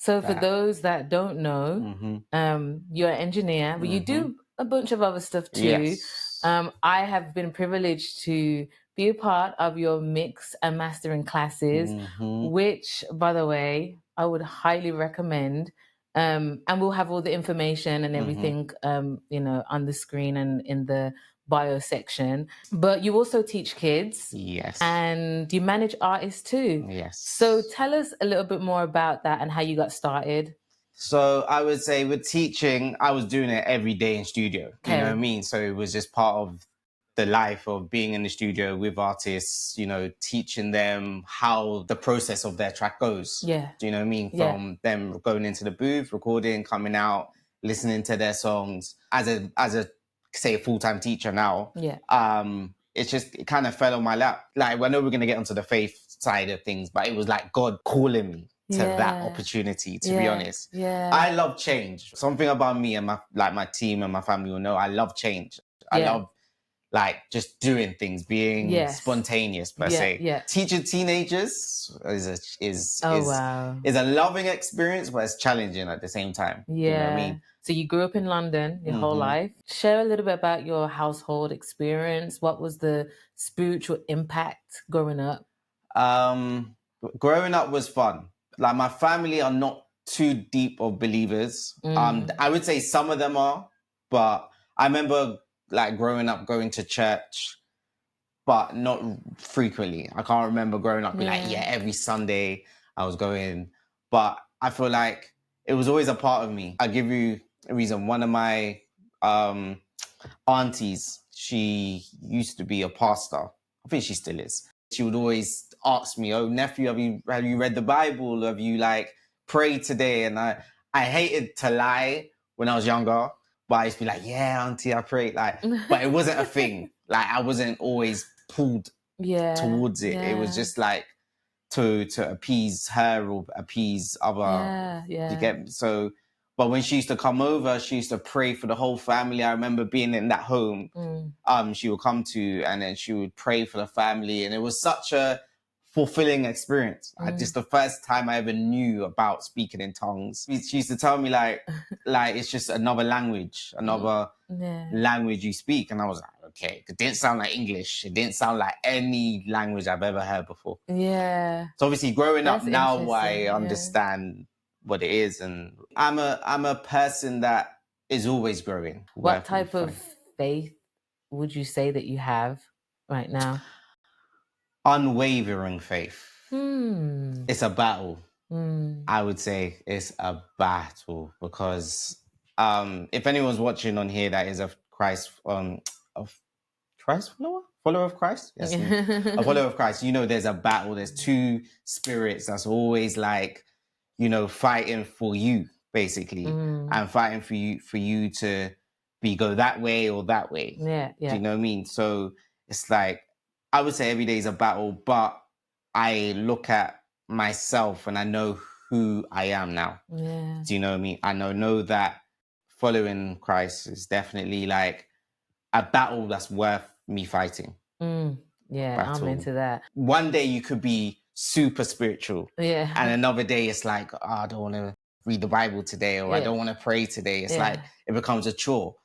So for those that don't know, you're an engineer, but you do a bunch of other stuff too. Yes. I have been privileged to be a part of your mix and mastering classes, which, by the way, I would highly recommend. And we'll have all the information and everything, on the screen and in the bio section. But you also teach kids. Yes. And you manage artists too. Yes. So tell us a little bit more about that and how you got started. So I would say with teaching, I was doing it every day in studio. You know what I mean? So it was just part of the life of being in the studio with artists, teaching them how the process of their track goes. Yeah. Do you know what I mean? From them going into the booth, recording, coming out, listening to their songs. As a say a full-time teacher now, it kind of fell on my lap. Like, I know we're gonna get onto the faith side of things, but it was like God calling me to that opportunity, to be honest. Yeah. I love change. Something about me and my team and my family will know I love change. I love just doing things, being spontaneous per se. Yeah. Teaching teenagers is a loving experience, but it's challenging at the same time. Yeah. You know what I mean? So you grew up in London your whole life. Share a little bit about your household experience. What was the spiritual impact growing up? Growing up was fun. Like, my family are not too deep of believers. I would say some of them are, but I remember like growing up going to church, but not frequently. I can't remember growing up being every Sunday I was going, but I feel like it was always a part of me. I'll give you a reason. One of my aunties, she used to be a pastor. I think she still is. She would always ask me, "Oh, nephew, have you read the Bible? Have you prayed today?" And I hated to lie when I was younger, but I used to be like, "Yeah, auntie, I prayed." But it wasn't a thing. Like, I wasn't always pulled towards it. It was just like to appease her or appease other. You get me? So, but when she used to come over, she used to pray for the whole family. I remember being in that home she would come to, and then she would pray for the family, and it was such a fulfilling experience. Just the first time I ever knew about speaking in tongues. She used to tell me like it's just another language, language you speak, and I was like, okay. It didn't sound like English. It didn't sound like any language I've ever heard before. Yeah. So obviously, growing up now, I understand what it is, and I'm a person that is always growing. What type of faith would you say that you have right now? Unwavering faith. It's a battle. I would say it's a battle, because if anyone's watching on here that is a Christ follower of Christ, yes, a follower of Christ, there's a battle. There's two spirits that's always fighting for you, basically, and fighting for you to go that way or that way. Yeah. Do you know what I mean? So it's like, I would say every day is a battle, but I look at myself and I know who I am now. Yeah. Do you know what I mean? I know that following Christ is definitely like a battle that's worth me fighting. Yeah, battle. I'm into that. One day you could be super spiritual. Yeah. And another day it's like, I don't want to read the Bible today, or I don't want to pray today. It's like, it becomes a chore.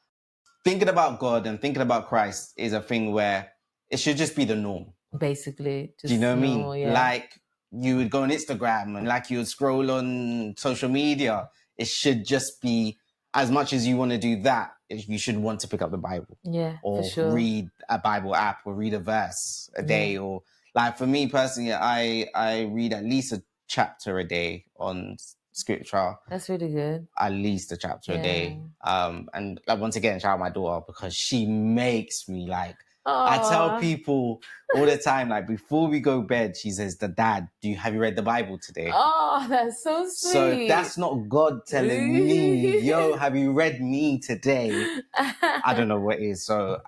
Thinking about God and thinking about Christ is a thing where it should just be the norm. Basically. Do you know what I mean? Yeah. Like, you would go on Instagram and you would scroll on social media. It should just be, as much as you want to do that, you should want to pick up the Bible. Yeah, or for sure. Read a Bible app, or read a verse a day. Or for me personally, I read at least a chapter a day on scripture. That's really good. At least a chapter a day. And once again, shout out my daughter, because she makes me I tell people all the time, before we go bed, she says, "Dad, have you read the Bible today?" Oh, that's so sweet. So if that's not God telling me, "Yo, have you read me today?" I don't know what is. So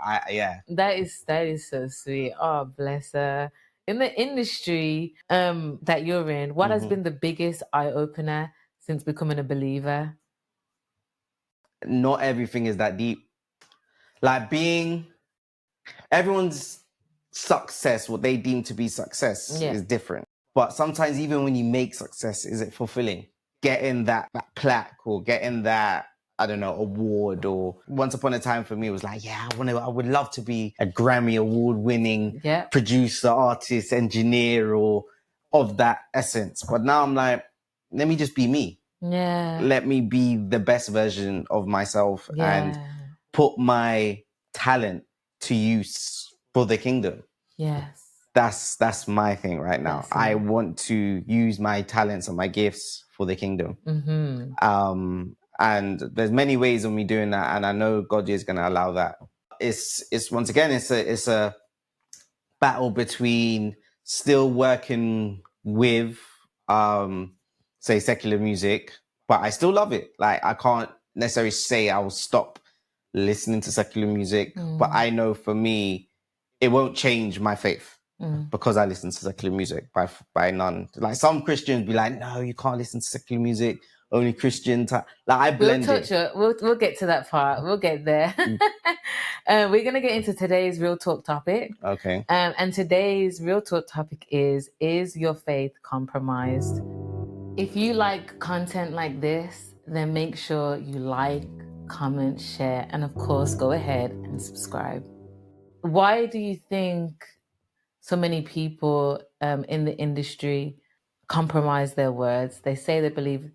that is so sweet. Oh, bless her. In the industry that you're in, what has been the biggest eye opener since becoming a believer? Not everything is that deep. Everyone's success, what they deem to be success, is different. But sometimes even when you make success, is it fulfilling? getting that plaque or getting that, I don't know, award. Or once upon a time for me, it was like, yeah, I would love to be a Grammy award winning producer, artist, engineer, or of that essence. But now I'm like, let me just be me. Yeah. Let me be the best version of myself and put my talent to use for the kingdom. Yes. That's my thing right now. I want to use my talents and my gifts for the kingdom. And there's many ways of me doing that, and I know God is going to allow that. It's once again, it's a battle between still working with, say, secular music, but I still love it. Like, I can't necessarily say I'll stop listening to secular music, but I know for me, it won't change my faith. Because I listen to secular music by none. Like, some Christians be like, no, you can't listen to secular music. Only Christian like, I blend it. We'll get to that part. We'll get there. We're gonna get into today's real talk topic. Okay. And today's real talk topic is your faith compromised? If you like content like this, then make sure you like, comment, share, and of course, go ahead and subscribe. Why do you think so many people in the industry compromise their words? They say they believe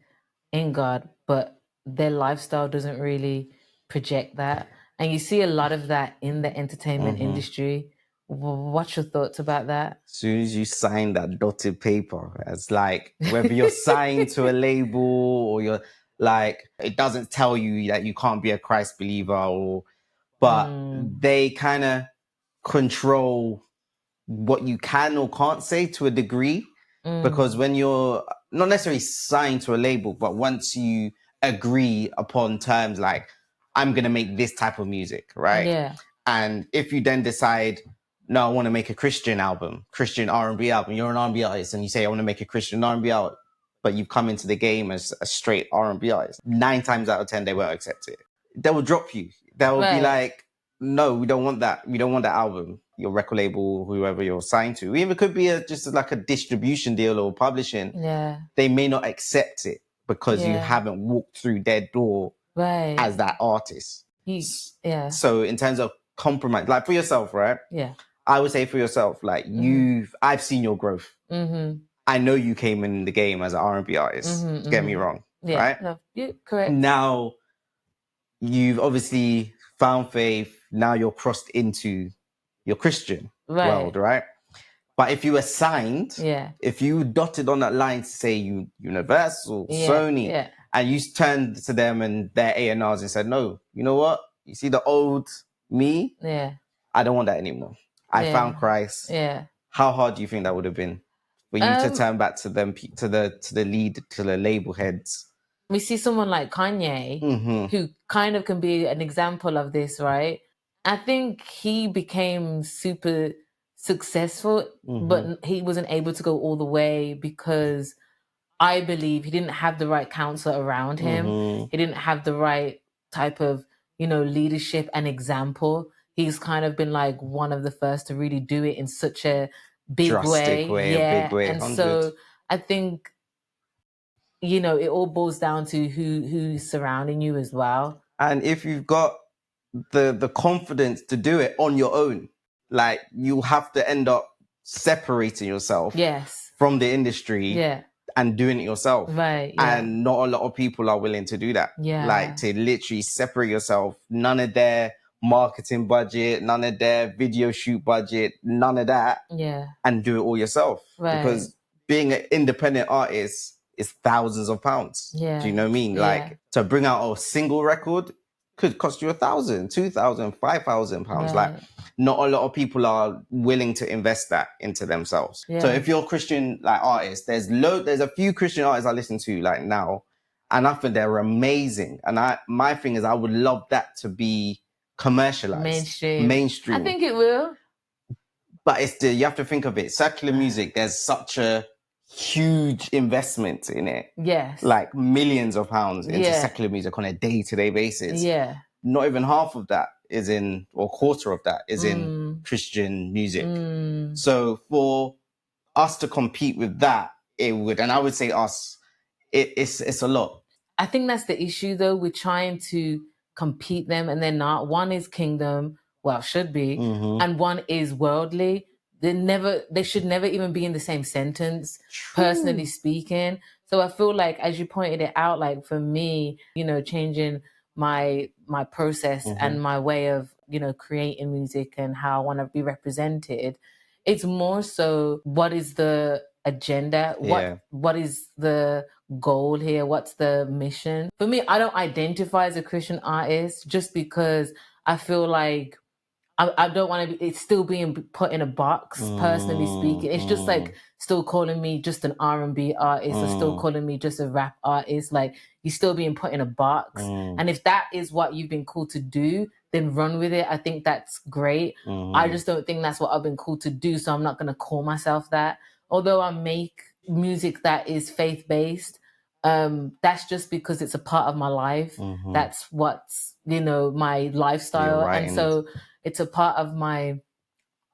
in God, but their lifestyle doesn't really project that. And you see a lot of that in the entertainment industry. What's your thoughts about that? As soon as you sign that dotted paper, it's like, whether you're signed to a label or you're like, it doesn't tell you that you can't be a Christ believer, but they kind of control what you can or can't say to a degree. Because when you're not necessarily signed to a label, but once you agree upon terms like, I'm going to make this type of music, right? Yeah. And if you then decide, no, I want to make a Christian album, Christian R&B album, you're an R&B artist, and you say, I want to make a Christian R&B album, but you've come into the game as a straight R&B artist, 9 times out of 10, they won't accept it. They will drop you. They will be like, no, we don't want that. We don't want that album. Your record label, whoever you're signed to, even it could be just like a distribution deal or publishing. Yeah. They may not accept it because you haven't walked through their door as that artist. So in terms of compromise, like for yourself, right? Yeah. I would say for yourself, like I've seen your growth. I know you came in the game as an R&B artist. Get me wrong, right? No, correct. Now you've obviously found faith. Now you're crossed into your Christian world, right? But if you were signed, if you dotted on that line to say Universal, Sony, and you turned to them and their A&Rs and said, no, you know what? You see the old me? Yeah. I don't want that anymore. I found Christ. Yeah. How hard do you think that would have been for you to turn back to them, to the label heads? We see someone like Kanye, who kind of can be an example of this, right? I think he became super successful, but he wasn't able to go all the way because I believe he didn't have the right counsel around him. He didn't have the right type of, leadership and example. He's kind of been like one of the first to really do it in such a big drastic way. Yeah. A big way. And 100. so I think, it all boils down to who's surrounding you as well. And if you've got the confidence to do it on your own, like, you have to end up separating yourself from the industry and doing it yourself. Right. Yeah. And not a lot of people are willing to do that. Yeah. Like, to literally separate yourself. None of their marketing budget, none of their video shoot budget, none of that. Yeah. And do it all yourself. Right. Because being an independent artist is thousands of pounds. Yeah. Do you know what I mean? Like, to bring out a single record could cost you £1,000, £2,000, £5,000. Right. Like, not a lot of people are willing to invest that into themselves. Yeah. So if you're a Christian artist, there's a few Christian artists I listen to now, and I think they're amazing. And my thing is, I would love that to be commercialized, mainstream. I think it will. But you have to think of it. Secular music, there's such a huge investment in it. Yes. Like millions of pounds into secular music on a day-to-day basis. Yeah. Not even half of that is in, or quarter of that is in Christian music. So for us to compete with that, it would, and I would say us, it's a lot. I think that's the issue, though. We're trying to compete them, and they're not. One is kingdom, well, should be, and one is worldly. They should never even be in the same sentence. True. Personally speaking. So I feel like, as you pointed it out, like for me, changing my process and my way of creating music and how I want to be represented, it's more so, what is the agenda? What is the goal here? What's the mission? For me, I don't identify as a Christian artist just because I feel like I don't want to be, it's still being put in a box, personally speaking. It's just like still calling me just an R&B artist or still calling me just a rap artist. Like, you're still being put in a box. And if that is what you've been called to do, then run with it. I think that's great. I just don't think that's what I've been called to do. So I'm not going to call myself that. Although I make music that is faith-based, that's just because it's a part of my life. That's what's, my lifestyle. And so it's a part of my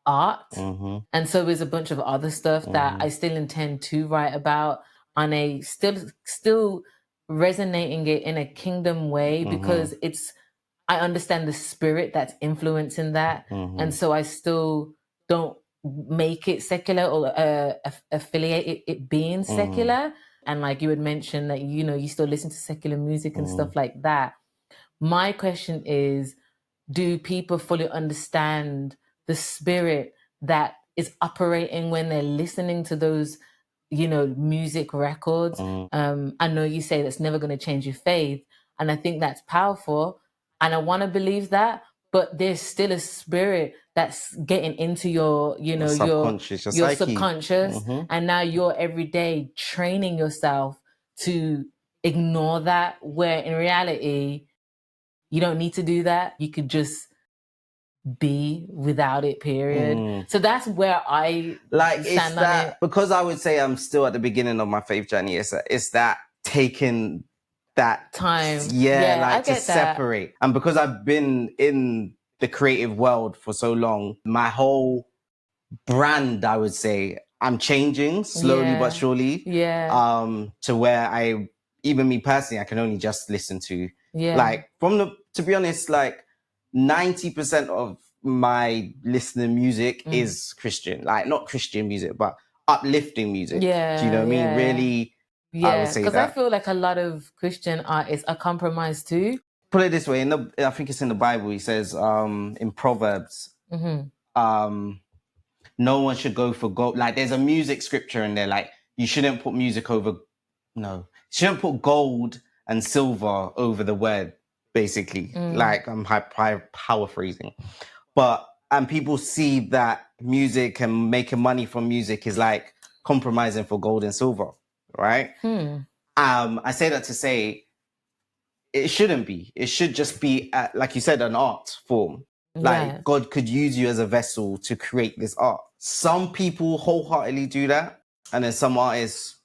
art. And so there's a bunch of other stuff that I still intend to write about on a still resonating it in a kingdom way, because I understand the spirit that's influencing that. And so I still don't make it secular or affiliate it being secular. And like you had mentioned that, you still listen to secular music and stuff like that. My question is, do people fully understand the spirit that is operating when they're listening to those, music records? I know you say that's never going to change your faith, and I think that's powerful, and I want to believe that, but there's still a spirit that's getting into your, subconscious, your subconscious, and now you're every day training yourself to ignore that, where in reality, you don't need to do that. You could just be without it, period. So that's where I stand on it. Because I would say I'm still at the beginning of my faith journey. It's that taking that time, like to separate. And because I've been in the creative world for so long, my whole brand, I would say, I'm changing slowly but surely. To where even me personally, I can only just listen to like to be honest, like 90% of my listening music is Christian, like not Christian music, but uplifting music. Do you know what I mean? Really, I would say that. Because I feel like a lot of Christian artists are compromised too. Put it this way, I think it's in the Bible, he says in Proverbs, no one should go for gold. Like, there's a music scripture in there, like, you shouldn't put shouldn't put gold and silver over the word, basically. Like, I'm paraphrasing. And people see that music and making money from music is like compromising for gold and silver, right? I say that to say it shouldn't be. It should just be, like you said, an art form. Like, God could use you as a vessel to create this art. Some people wholeheartedly do that, and then some artists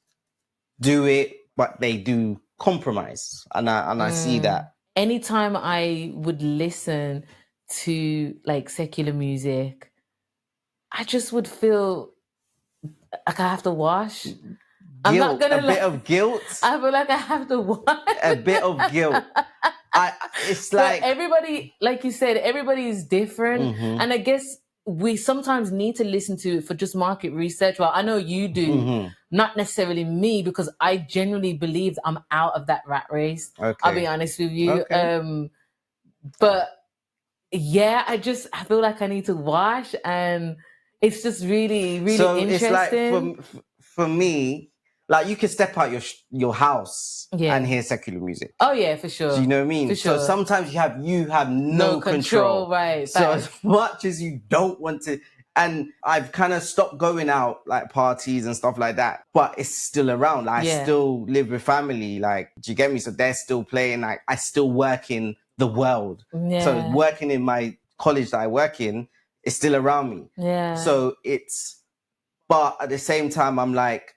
do it, but they do compromise. And I see that. Anytime I would listen to like secular music, I just would feel like I have to wash. I'm not gonna bit of guilt. I feel like I have to wash. A bit of guilt. It's like, but everybody, like you said, everybody is different, and I guess we sometimes need to listen to it for just market research. Well, I know you do, not necessarily me, because I genuinely believe I'm out of that rat race. I'll be honest with you. But yeah, I feel like I need to wash, and it's just really, really interesting. It's like for me, like, you can step out your house and hear secular music. Oh yeah, for sure. Do you know what I mean? For sure. So sometimes you have no control. Right. So as much as you don't want to, and I've kind of stopped going out, like parties and stuff like that, but it's still around. Like, I still live with family. Like, do you get me? So they're still playing. Like, I still work in the world. So working in my college that I work in is still around me. So but at the same time, I'm like,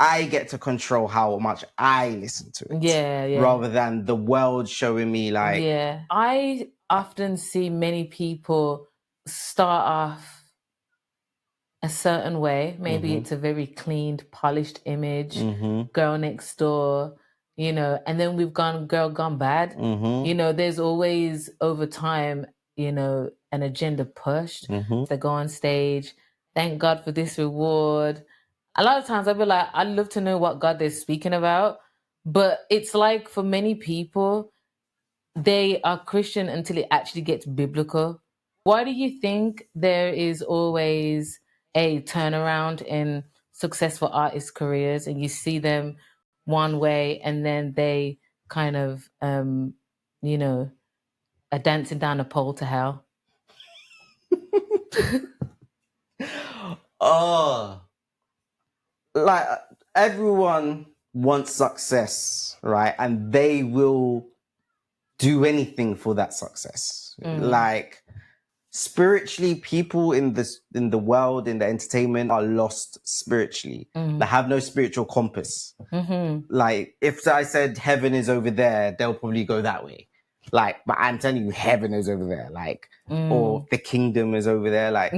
I get to control how much I listen to it. Rather than the world showing me like... I often see many people start off a certain way. Maybe it's a very cleaned, polished image, girl next door, you know, and then we've gone girl gone bad. You know, there's always over time, you know, an agenda pushed to go on stage. Thank God for this reward. A lot of times I'll be like, I'd love to know what God they're speaking about. But it's like for many people, they are Christian until it actually gets biblical. Why do you think there is always a turnaround in successful artists' careers and you see them one way and then they kind of, you know, are dancing down a pole to hell? Oh, like everyone wants success, right? And they will do anything for that success. Like spiritually, people in the world, in the entertainment, are lost spiritually. They have no spiritual compass. Like if I said heaven is over there, they'll probably go that way. Like, but I'm telling you, heaven is over there. Like, or the kingdom is over there. Like,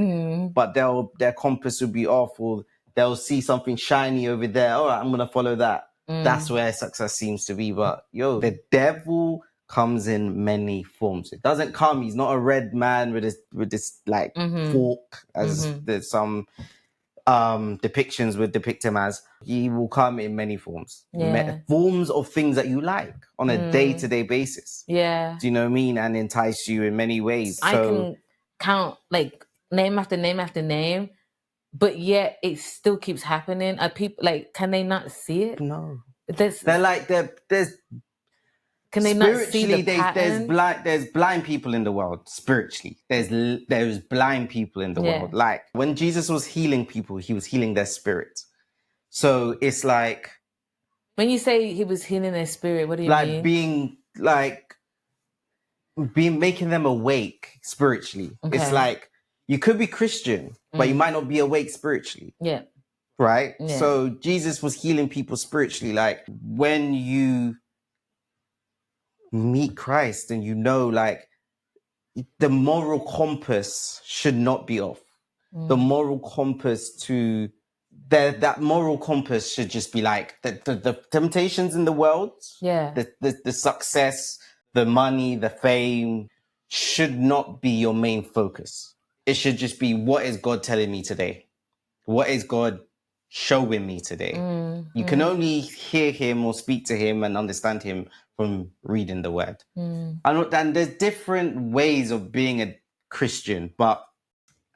but their compass will be off, or they'll see something shiny over there. All right, I'm gonna follow that. That's where success seems to be. But the devil comes in many forms. It doesn't come. He's not a red man with this like fork, as there's some depictions would depict him as. He will come in many forms. Forms of things that you like on a day-to-day basis. Yeah. Do you know what I mean? And entice you in many ways. I can count like name after name after name, but yet it still keeps happening. Are people like, can they not see it? No. There's can they not see the pattern? There's blind people in the world spiritually. There's blind people in the world. Like when Jesus was healing people, he was healing their spirit. So it's like, when you say he was healing their spirit, what do you mean? Making them awake spiritually. Okay. It's like you could be Christian, but you might not be awake spiritually. Yeah. Right? Yeah. So Jesus was healing people spiritually. Like when you meet Christ and you know, like, the moral compass should not be off. The moral compass that moral compass should just be like the temptations in the world, the success, the money, the fame should not be your main focus. It should just be, what is God telling me today? What is God showing me today? You can only hear him or speak to him and understand him from reading the word. And there's different ways of being a Christian, but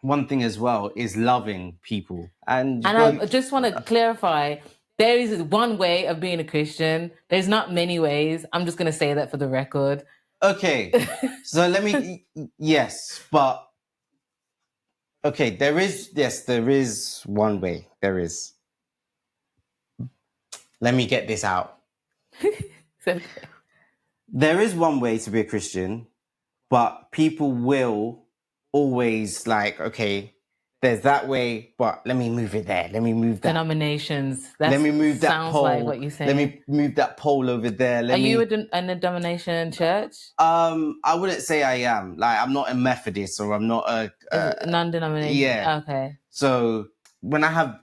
one thing as well is loving people. And I just want to clarify, there is one way of being a Christian. There's not many ways. I'm just going to say that for the record. Okay. So let me, yes, but okay, there is one way. There is. Let me get this out. Okay. There is one way to be a Christian, but people will always like, okay, there's that way, but let me move it there. Let me move that. Denominations. Let me move that sounds pole. Like what you're saying. Let me move that pole over there. Are you in a denomination church? I wouldn't say I am. Like, I'm not a Methodist or I'm not a non-denomination. Yeah. Okay. So when I have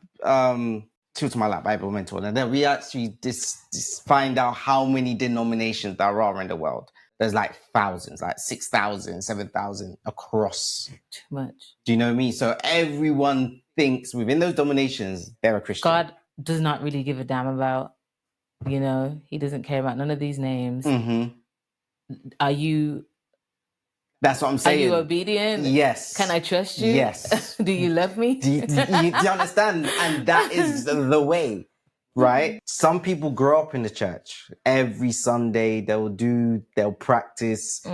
True to My Life Bible Mentor, and then we actually just find out how many denominations there are in the world. There's like thousands, like 6,000, 7,000 across. Too much. Do you know what I mean? So everyone thinks within those denominations, they're a Christian. God does not really give a damn about, you know, he doesn't care about none of these names. Are you... That's what I'm saying. Are you obedient? Yes. Can I trust you? Yes. Do you love me? Do you understand? And that is the way, right? Some people grow up in the church. Every Sunday they'll practice,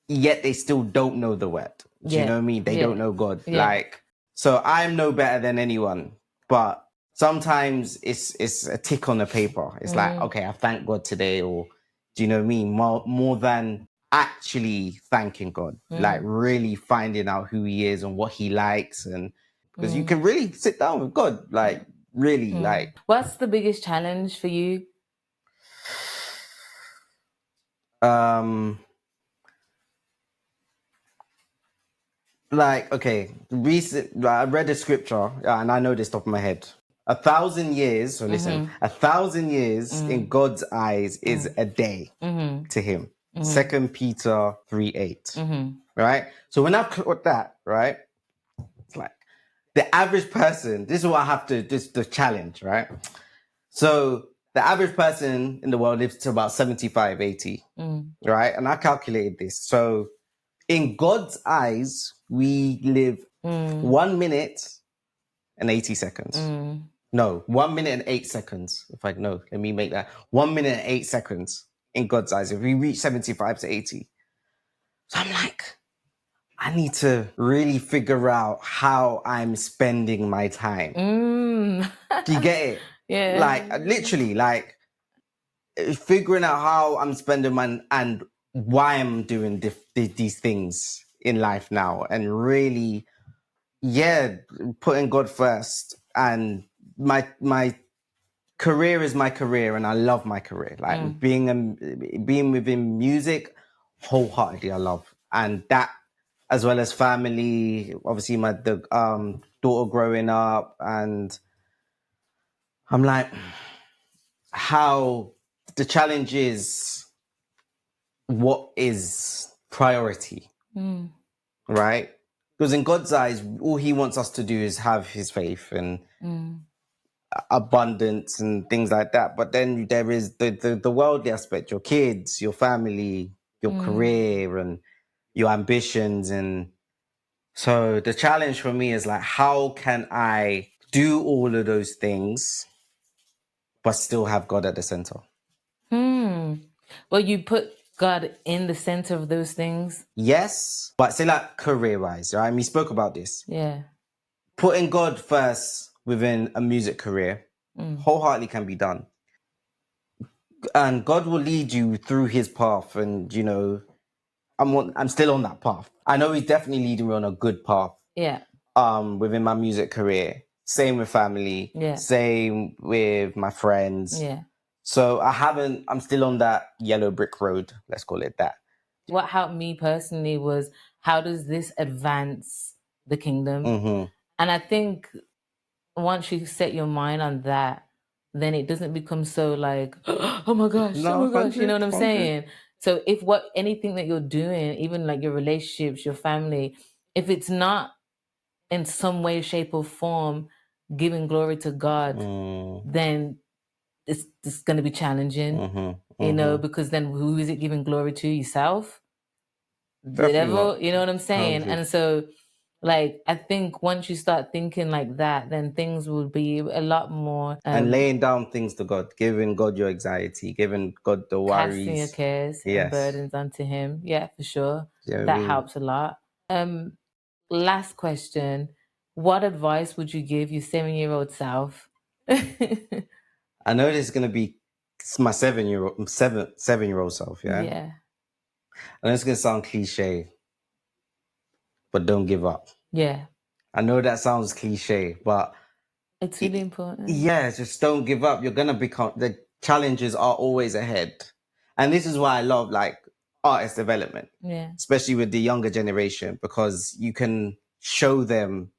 yet they still don't know the word. Do you know what I mean? They don't know God. Like, so I'm no better than anyone, but sometimes it's a tick on the paper. It's like, okay, I thank God today, or do you know what I mean? More than actually thanking God, like really finding out who he is and what he likes. And because you can really sit down with God, like really like. What's the biggest challenge for you? like, okay, I read a scripture, and I know this top of my head. 1,000 years, so listen, 1,000 years in God's eyes is a day to him. 2 Peter 3:8. Right? So when I've got that, right? It's like the average person, this is what I have to, this the challenge, right? So the average person in the world lives to about 75, 80, right? And I calculated this. So in God's eyes, we live 1 minute and 80 seconds. No, 1 minute and 8 seconds. Let me make that 1 minute and 8 seconds in God's eyes. If we reach 75 to 80. So I'm like, I need to really figure out how I'm spending my time. Do you get it? Yeah. Like, literally, like, figuring out how I'm spending my, and why I'm doing these things in life now, and really, putting God first. And my career is my career, and I love my career. Like being within music, wholeheartedly, I love, and that, as well as family. Obviously, the daughter growing up, and I'm like, how the challenge is, what is priority, right? Because in God's eyes, all he wants us to do is have his faith and abundance and things like that. But then there is the worldly aspect, your kids, your family, your career, and your ambitions. And so the challenge for me is like, how can I do all of those things but still have God at the center? Well, you put God in the center of those things. Yes, but say like career-wise, right? We spoke about this. Yeah. Putting God first within a music career wholeheartedly can be done. And God will lead you through his path. And, I'm still on that path. I know he's definitely leading me on a good path. Yeah. Within my music career. Same with family. Yeah. Same with my friends. Yeah. So I'm still on that yellow brick road. Let's call it that. What helped me personally was, how does this advance the kingdom? And I think once you set your mind on that, then it doesn't become so like, oh my gosh, No, oh my gosh, 100, you know what I'm 100. saying? So if anything that you're doing, even like your relationships, your family, if it's not in some way, shape, or form giving glory to God, then it's going to be challenging, because then who is it giving glory to? Yourself? The devil? You know what I'm saying? 100. And so, like, I think once you start thinking like that, then things will be a lot more. And laying down things to God, giving God your anxiety, giving God the worries. Casting your cares and burdens onto him. Yeah, for sure. Yeah, that helps a lot. Last question. What advice would you give your 7-year-old self? I know this is going to be my 7-year-old self, yeah? Yeah. I know it's going to sound cliche, but don't give up. Yeah. I know that sounds cliche, but it's really important. Yeah, just don't give up. You're going to become, the challenges are always ahead. And this is why I love like artist development, especially with the younger generation, because you can show them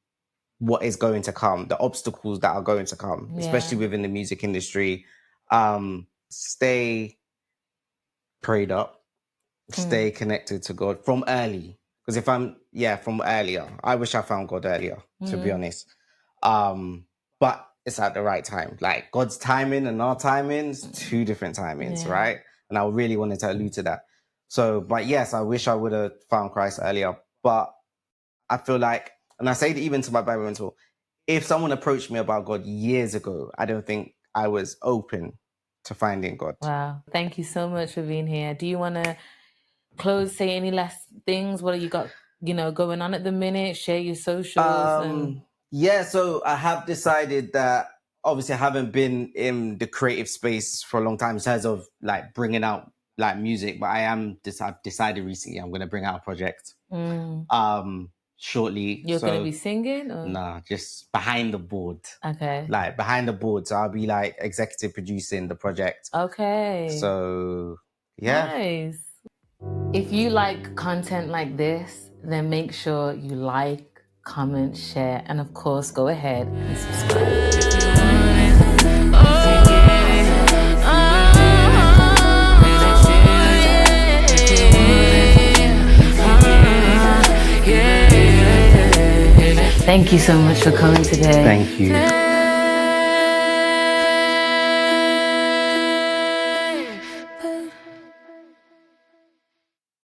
what is going to come, the obstacles that are going to come, especially within the music industry. Stay prayed up, stay connected to God from early. Because from earlier, I wish I found God earlier, to be honest. But it's at the right time. Like God's timing and our timings, two different timings, right? And I really wanted to allude to that. So, but yes, I wish I would have found Christ earlier. But I feel like, and I say it even to my Bible mentor, if someone approached me about God years ago, I don't think I was open to finding God. Wow. Thank you so much for being here. Do you want to close, say any last things? What have you got, going on at the minute? Share your socials. Yeah, so I have decided that obviously I haven't been in the creative space for a long time in terms of like bringing out like music, but I've decided recently I'm going to bring out a project shortly. You're going to be singing? Or? Nah, just behind the board. Okay. Like behind the board. So I'll be like executive producing the project. Okay. So yeah. Nice. If you like content like this, then make sure you like, comment, share, and of course, go ahead and subscribe. Thank you so much for coming today. Thank you.